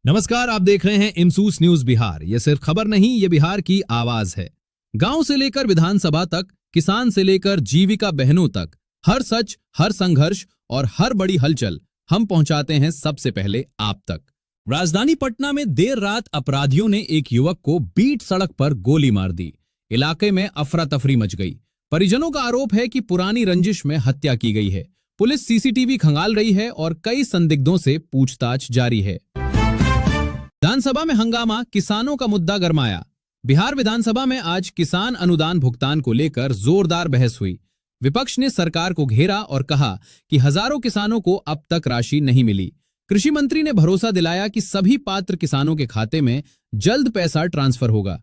नमस्कार, आप देख रहे हैं इमसूस न्यूज बिहार। ये सिर्फ खबर नहीं, ये बिहार की आवाज है। गांव से लेकर विधानसभा तक, किसान से लेकर जीविका बहनों तक, हर सच, हर संघर्ष और हर बड़ी हलचल हम पहुंचाते हैं सबसे पहले आप तक। राजधानी पटना में देर रात अपराधियों ने एक युवक को बीट सड़क पर गोली मार दी। इलाके में अफरा तफरी मच गई। परिजनों का आरोप है कि पुरानी रंजिश में हत्या की गई है। पुलिस सीसीटीवी खंगाल रही है और कई संदिग्धों से पूछताछ जारी है। विधानसभा में हंगामा, किसानों का मुद्दा गरमाया। बिहार विधानसभा में आज किसान अनुदान भुगतान को लेकर जोरदार बहस हुई। विपक्ष ने सरकार को घेरा और कहा कि हजारों किसानों को अब तक राशि नहीं मिली। कृषि मंत्री ने भरोसा दिलाया कि सभी पात्र किसानों के खाते में जल्द पैसा ट्रांसफर होगा।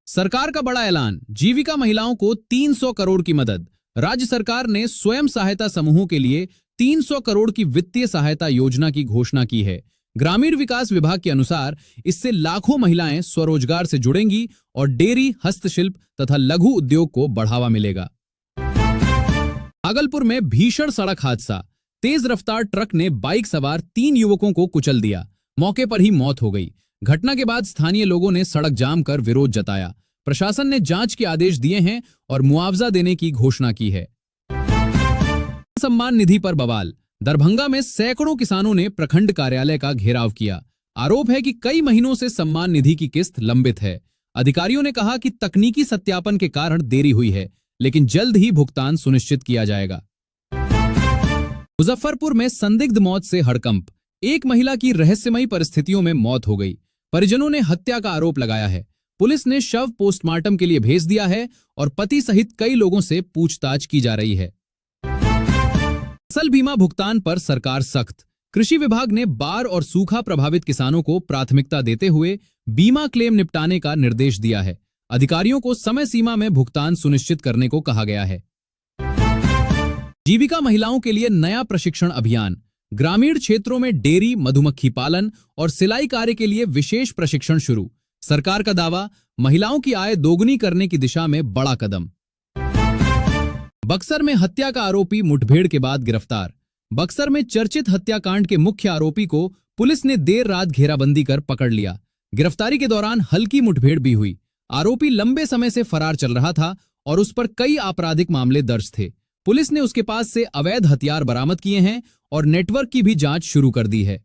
सरकार का बड़ा ऐलान, जीविका महिलाओं को 300 करोड़ की मदद। राज्य सरकार ने स्वयं सहायता समूहों के लिए 300 करोड़ की वित्तीय सहायता योजना की घोषणा की है। ग्रामीण विकास विभाग के अनुसार इससे लाखों महिलाएं स्वरोजगार से जुड़ेंगी और डेयरी, हस्तशिल्प तथा लघु उद्योग को बढ़ावा मिलेगा। भागलपुर में भीषण सड़क हादसा, तेज रफ्तार ट्रक ने बाइक सवार 3 युवकों को कुचल दिया। मौके पर ही मौत हो गई। घटना के बाद स्थानीय लोगों ने सड़क जाम कर विरोध जताया। प्रशासन ने जांच के आदेश दिए हैं और मुआवजा देने की घोषणा की है। सम्मान निधि पर बवाल, दरभंगा में सैकड़ों किसानों ने प्रखंड कार्यालय का घेराव किया। आरोप है कि कई महीनों से सम्मान निधि की किस्त लंबित है। अधिकारियों ने कहा कि तकनीकी सत्यापन के कारण देरी हुई है, लेकिन जल्द ही भुगतान सुनिश्चित किया जाएगा। मुजफ्फरपुर में संदिग्ध मौत से हड़कंप, एक महिला की रहस्यमयी परिस्थितियों में मौत हो गई। परिजनों ने हत्या का आरोप लगाया है। पुलिस ने शव पोस्टमार्टम के लिए भेज दिया है और पति सहित कई लोगों से पूछताछ की जा रही है। फसल बीमा भुगतान पर सरकार सख्त, कृषि विभाग ने बाढ़ और सूखा प्रभावित किसानों को प्राथमिकता देते हुए बीमा क्लेम निपटाने का निर्देश दिया है। अधिकारियों को समय सीमा में भुगतान सुनिश्चित करने को कहा गया है। जीविका महिलाओं के लिए नया प्रशिक्षण अभियान, ग्रामीण क्षेत्रों में डेयरी, मधुमक्खी पालन और सिलाई कार्य के लिए विशेष प्रशिक्षण शुरू। सरकार का दावा, महिलाओं की आय दोगुनी करने की दिशा में बड़ा कदम। बक्सर में हत्या का आरोपी मुठभेड़ के बाद गिरफ्तार। बक्सर में चर्चित हत्याकांड के मुख्य आरोपी को पुलिस ने देर रात घेराबंदी कर पकड़ लिया। गिरफ्तारी के दौरान हल्की मुठभेड़ भी हुई। आरोपी लंबे समय से फरार चल रहा था और उस पर कई आपराधिक मामले दर्ज थे। पुलिस ने उसके पास से अवैध हथियार बरामद किए हैं और नेटवर्क की भी जांच शुरू कर दी है।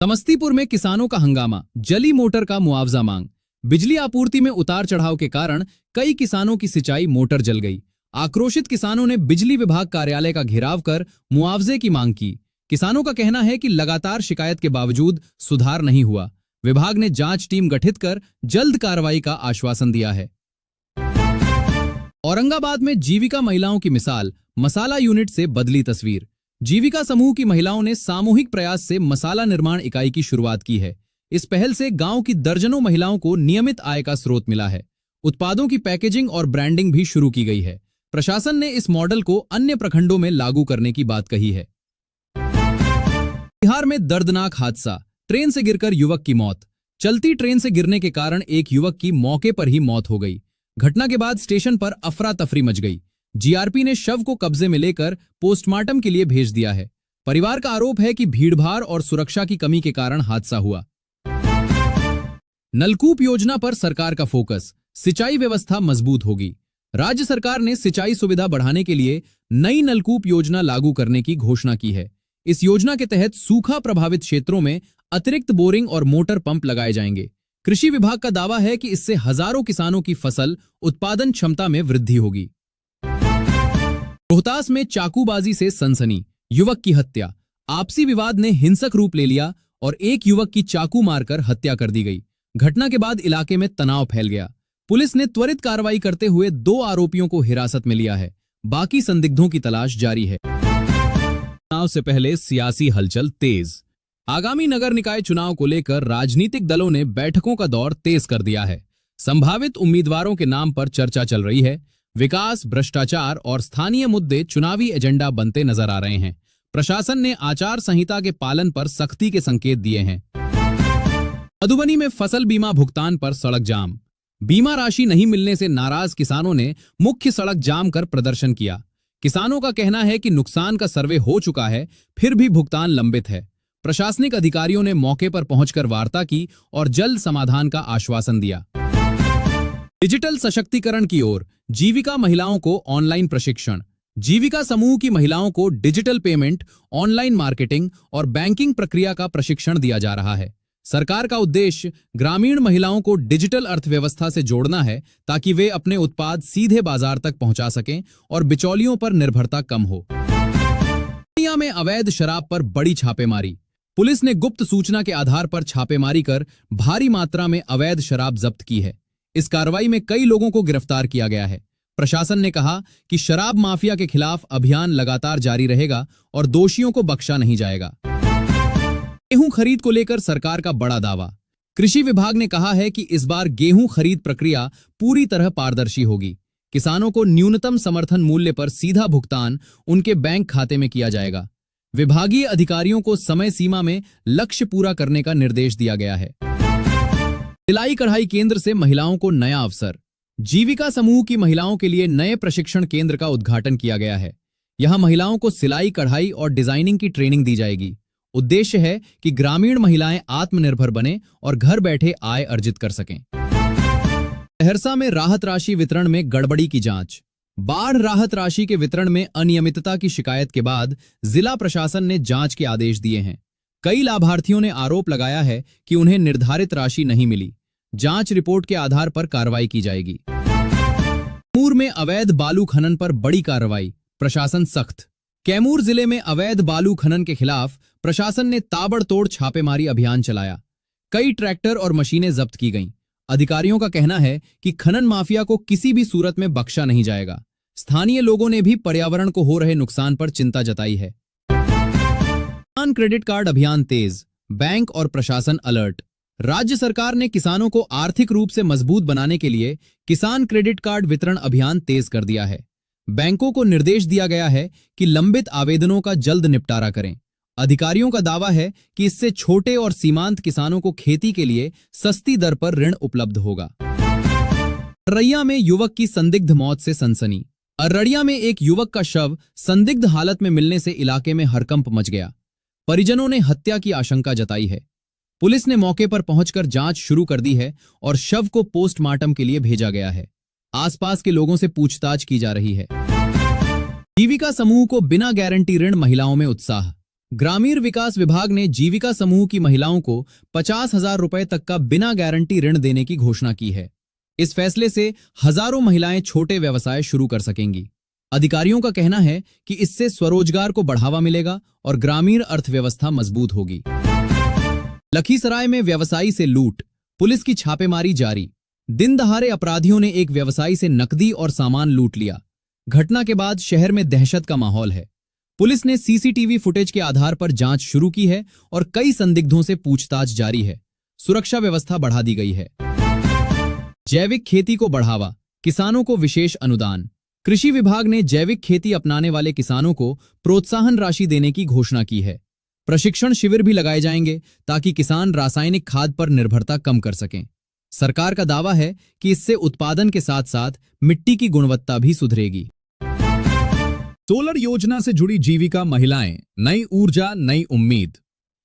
समस्तीपुर में किसानों का हंगामा, जली मोटर का मुआवजा मांग। बिजली आपूर्ति में उतार चढ़ाव के कारण कई किसानों की सिंचाई मोटर जल गई। आक्रोशित किसानों ने बिजली विभाग कार्यालय का घेराव कर मुआवजे की मांग की। किसानों का कहना है कि लगातार शिकायत के बावजूद सुधार नहीं हुआ। विभाग ने जांच टीम गठित कर जल्द कार्रवाई का आश्वासन दिया है। औरंगाबाद में जीविका महिलाओं की मिसाल, मसाला यूनिट से बदली तस्वीर। जीविका समूह की महिलाओं ने सामूहिक प्रयास से मसाला निर्माण इकाई की शुरुआत की है। इस पहल से गांव की दर्जनों महिलाओं को नियमित आय का स्रोत मिला है। उत्पादों की पैकेजिंग और ब्रांडिंग भी शुरू की गई है। प्रशासन ने इस मॉडल को अन्य प्रखंडों में लागू करने की बात कही है। बिहार में दर्दनाक हादसा, ट्रेन से गिरकर युवक की मौत। चलती ट्रेन से गिरने के कारण एक युवक की मौके पर ही मौत हो गई। घटना के बाद स्टेशन पर अफरा तफरी मच गई। जीआरपी ने शव को कब्जे में लेकर पोस्टमार्टम के लिए भेज दिया है। परिवार का आरोप है कि भीड़भाड़ और सुरक्षा की कमी के कारण हादसा हुआ। नलकूप योजना पर सरकार का फोकस, सिंचाई व्यवस्था मजबूत होगी। राज्य सरकार ने सिंचाई सुविधा बढ़ाने के लिए नई नलकूप योजना लागू करने की घोषणा की है। इस योजना के तहत सूखा प्रभावित क्षेत्रों में अतिरिक्त बोरिंग और मोटर पंप लगाए जाएंगे। कृषि विभाग का दावा है कि इससे हजारों किसानों की फसल उत्पादन क्षमता में वृद्धि होगी। रोहतास में चाकूबाजी से सनसनी, युवक की हत्या। आपसी विवाद ने हिंसक रूप ले लिया और एक युवक की चाकू मारकर हत्या कर दी गई। घटना के बाद इलाके में तनाव फैल गया। पुलिस ने त्वरित कार्रवाई करते हुए 2 आरोपियों को हिरासत में लिया है। बाकी संदिग्धों की तलाश जारी है। चुनाव से पहले सियासी हलचल तेज। आगामी नगर निकाय चुनाव को लेकर राजनीतिक दलों ने बैठकों का दौर तेज कर दिया है। संभावित उम्मीदवारों के नाम पर चर्चा चल रही है। विकास, भ्रष्टाचार और स्थानीय मुद्दे चुनावी एजेंडा बनते नजर आ रहे हैं। प्रशासन ने आचार संहिता के पालन पर सख्ती के संकेत दिए हैं। मधुबनी में फसल बीमा भुगतान पर सड़क जाम। बीमा राशि नहीं मिलने से नाराज किसानों ने मुख्य सड़क जाम कर प्रदर्शन किया। किसानों का कहना है कि नुकसान का सर्वे हो चुका है, फिर भी भुगतान लंबित है। प्रशासनिक अधिकारियों ने मौके पर पहुंचकर वार्ता की और जल्द समाधान का आश्वासन दिया। डिजिटल सशक्तिकरण की ओर जीविका महिलाओं को ऑनलाइन प्रशिक्षण। जीविका समूह की महिलाओं को डिजिटल पेमेंट, ऑनलाइन मार्केटिंग और बैंकिंग प्रक्रिया का प्रशिक्षण दिया जा रहा है। सरकार का उद्देश्य ग्रामीण महिलाओं को डिजिटल अर्थव्यवस्था से जोड़ना है ताकि वे अपने उत्पाद सीधे बाजार तक पहुंचा सकें और बिचौलियों पर निर्भरता कम हो। दुनिया में अवैध शराब पर बड़ी छापेमारी। पुलिस ने गुप्त सूचना के आधार पर छापेमारी कर भारी मात्रा में अवैध शराब जब्त की है। इस कार्रवाई में कई लोगों को गिरफ्तार किया गया है। प्रशासन ने कहा कि शराब माफिया के खिलाफ अभियान लगातार जारी रहेगा और दोषियों को बख्शा नहीं जाएगा। गेहूं खरीद को लेकर सरकार का बड़ा दावा। कृषि विभाग ने कहा है कि इस बार गेहूं खरीद प्रक्रिया पूरी तरह पारदर्शी होगी। किसानों को न्यूनतम समर्थन मूल्य पर सीधा भुगतान उनके बैंक खाते में किया जाएगा। विभागीय अधिकारियों को समय सीमा में लक्ष्य पूरा करने का निर्देश दिया गया है। सिलाई कढ़ाई केंद्र से महिलाओं को नया अवसर। जीविका समूह की महिलाओं के लिए नए प्रशिक्षण केंद्र का उद्घाटन किया गया है। यहां महिलाओं को सिलाई कढ़ाई और डिजाइनिंग की ट्रेनिंग दी जाएगी। उद्देश्य है कि ग्रामीण महिलाएं आत्मनिर्भर बने और घर बैठे आय अर्जित कर सकें। सहरसा में राहत राशि वितरण में गड़बड़ी की जांच। बाढ़ राहत राशि के वितरण में अनियमितता की शिकायत के बाद जिला प्रशासन ने जांच के आदेश दिए हैं। कई लाभार्थियों ने आरोप लगाया है कि उन्हें निर्धारित राशि नहीं मिली। जांच रिपोर्ट के आधार पर कार्रवाई की जाएगी। कैमूर में अवैध बालू खनन पर बड़ी कार्रवाई, प्रशासन सख्त। कैमूर जिले में अवैध बालू खनन के खिलाफ प्रशासन ने ताबड़तोड़ छापेमारी अभियान चलाया। कई ट्रैक्टर और मशीनें जब्त की गईं। अधिकारियों का कहना है कि खनन माफिया को किसी भी सूरत में बख्शा नहीं जाएगा। स्थानीय लोगों ने भी पर्यावरण को हो रहे नुकसान पर चिंता जताई है। किसान क्रेडिट कार्ड अभियान तेज, बैंक और प्रशासन अलर्ट। राज्य सरकार ने किसानों को आर्थिक रूप से मजबूत बनाने के लिए किसान क्रेडिट कार्ड वितरण अभियान तेज कर दिया है। बैंकों को निर्देश दिया गया है कि लंबित आवेदनों का जल्द निपटारा करें। अधिकारियों का दावा है कि इससे छोटे और सीमांत किसानों को खेती के लिए सस्ती दर पर ऋण उपलब्ध होगा। अररिया में युवक की संदिग्ध मौत से सनसनी। अररिया में एक युवक का शव संदिग्ध हालत में मिलने से इलाके में हड़कंप मच गया। परिजनों ने हत्या की आशंका जताई है। पुलिस ने मौके पर पहुंचकर जांच शुरू कर दी है और शव को पोस्टमार्टम के लिए भेजा गया है। आसपास के लोगों से पूछताछ की जा रही है। जीविका समूह को बिना गारंटी ऋण, महिलाओं में उत्साह। ग्रामीण विकास विभाग ने जीविका समूह की महिलाओं को 50,000 रुपए तक का बिना गारंटी ऋण देने की घोषणा की है। इस फैसले से हजारों महिलाएं छोटे व्यवसाय शुरू कर सकेंगी। अधिकारियों का कहना है कि इससे स्वरोजगार को बढ़ावा मिलेगा और ग्रामीण अर्थव्यवस्था मजबूत होगी। लखीसराय में व्यवसायी से लूट, पुलिस की छापेमारी जारी। दिन दहाड़े अपराधियों ने एक व्यवसायी से नकदी और सामान लूट लिया। घटना के बाद शहर में दहशत का माहौल है। पुलिस ने सीसीटीवी फुटेज के आधार पर जांच शुरू की है और कई संदिग्धों से पूछताछ जारी है। सुरक्षा व्यवस्था बढ़ा दी गई है। जैविक खेती को बढ़ावा, किसानों को विशेष अनुदान। कृषि विभाग ने जैविक खेती अपनाने वाले किसानों को प्रोत्साहन राशि देने की घोषणा की है। प्रशिक्षण शिविर भी लगाए जाएंगे ताकि किसान रासायनिक खाद पर निर्भरता कम कर सकें। सरकार का दावा है कि इससे उत्पादन के साथ साथ मिट्टी की गुणवत्ता भी सुधरेगी। सोलर योजना से जुड़ी जीविका महिलाएं, नई ऊर्जा नई उम्मीद।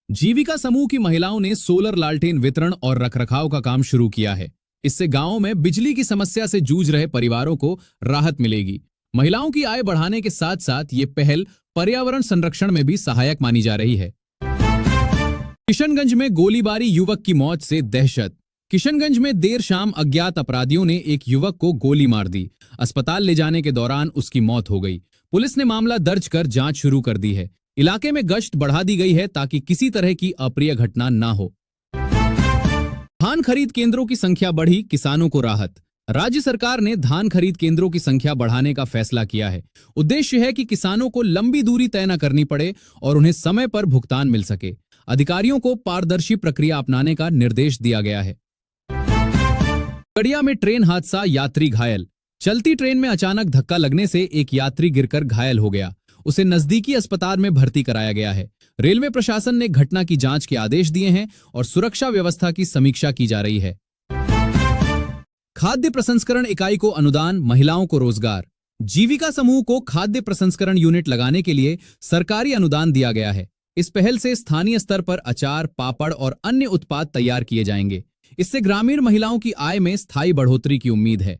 जीविका समूह की महिलाओं ने सोलर लालटेन वितरण और रखरखाव का काम शुरू किया है। इससे गांवों में बिजली की समस्या से जूझ रहे परिवारों को राहत मिलेगी। महिलाओं की आय बढ़ाने के साथ साथ ये पहल पर्यावरण संरक्षण में भी सहायक मानी जा रही है। किशनगंज में गोलीबारी, युवक की मौत से दहशत। किशनगंज में देर शाम अज्ञात अपराधियों ने एक युवक को गोली मार दी। अस्पताल ले जाने के दौरान उसकी मौत हो गई। पुलिस ने मामला दर्ज कर जांच शुरू कर दी है। इलाके में गश्त बढ़ा दी गई है ताकि किसी तरह की अप्रिय घटना ना हो। धान खरीद केंद्रों की संख्या बढ़ी, किसानों को राहत। राज्य सरकार ने धान खरीद केंद्रों की संख्या बढ़ाने का फैसला किया है। उद्देश्य है कि किसानों को लंबी दूरी तय न करनी पड़े और उन्हें समय पर भुगतान मिल सके। अधिकारियों को पारदर्शी प्रक्रिया अपनाने का निर्देश दिया गया है। खगड़िया में ट्रेन हादसा, यात्री घायल। चलती ट्रेन में अचानक धक्का लगने से एक यात्री गिरकर घायल हो गया। उसे नजदीकी अस्पताल में भर्ती कराया गया है। रेलवे प्रशासन ने घटना की जांच के आदेश दिए हैं और सुरक्षा व्यवस्था की समीक्षा की जा रही है। खाद्य प्रसंस्करण इकाई को अनुदान, महिलाओं को रोजगार। जीविका समूह को खाद्य प्रसंस्करण यूनिट लगाने के लिए सरकारी अनुदान दिया गया है। इस पहल से स्थानीय स्तर पर अचार, पापड़ और अन्य उत्पाद तैयार किए जाएंगे। इससे ग्रामीण महिलाओं की आय में स्थायी बढ़ोतरी की उम्मीद है।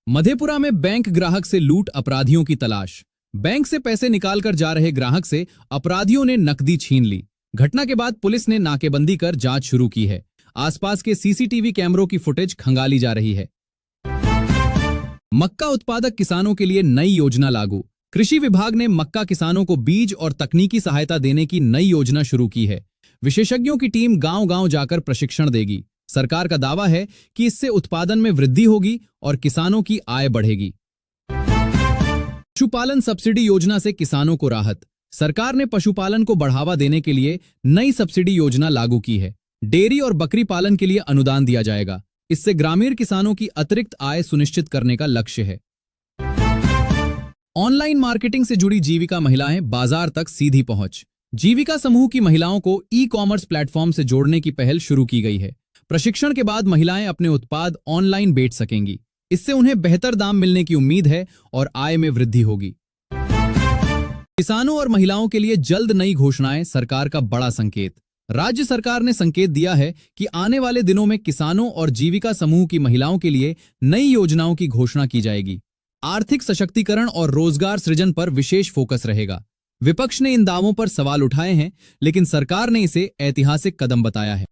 मधेपुरा में बैंक ग्राहक से लूट, अपराधियों की तलाश। बैंक से पैसे निकालकर जा रहे ग्राहक से अपराधियों ने नकदी छीन ली। घटना के बाद पुलिस ने नाकेबंदी कर जांच शुरू की है। आसपास के सीसीटीवी कैमरों की फुटेज खंगाली जा रही है। मक्का उत्पादक किसानों के लिए नई योजना लागू। कृषि विभाग ने मक्का किसानों को बीज और तकनीकी सहायता देने की नई योजना शुरू की है। विशेषज्ञों की टीम गांव-गांव जाकर प्रशिक्षण देगी। सरकार का दावा है कि इससे उत्पादन में वृद्धि होगी और किसानों की आय बढ़ेगी। पशुपालन सब्सिडी योजना से किसानों को राहत। सरकार ने पशुपालन को बढ़ावा देने के लिए नई सब्सिडी योजना लागू की है। डेयरी और बकरी पालन के लिए अनुदान दिया जाएगा। इससे ग्रामीण किसानों की अतिरिक्त आय सुनिश्चित करने का लक्ष्य है। ऑनलाइन मार्केटिंग से जुड़ी जीविका महिलाएं बाजार तक सीधी पहुंच। जीविका समूह की महिलाओं को ई-कॉमर्स प्लेटफॉर्म से जोड़ने की पहल शुरू की गई है। प्रशिक्षण के बाद महिलाएं अपने उत्पाद ऑनलाइन बेच सकेंगी। इससे उन्हें बेहतर दाम मिलने की उम्मीद है और आय में वृद्धि होगी। किसानों और महिलाओं के लिए जल्द नई घोषणाएं, सरकार का बड़ा संकेत। राज्य सरकार ने संकेत दिया है कि आने वाले दिनों में किसानों और जीविका समूह की महिलाओं के लिए नई योजनाओं की घोषणा की जाएगी। आर्थिक सशक्तिकरण और रोजगार सृजन पर विशेष फोकस रहेगा। विपक्ष ने इन दावों पर सवाल उठाए हैं, लेकिन सरकार ने इसे ऐतिहासिक कदम बताया है।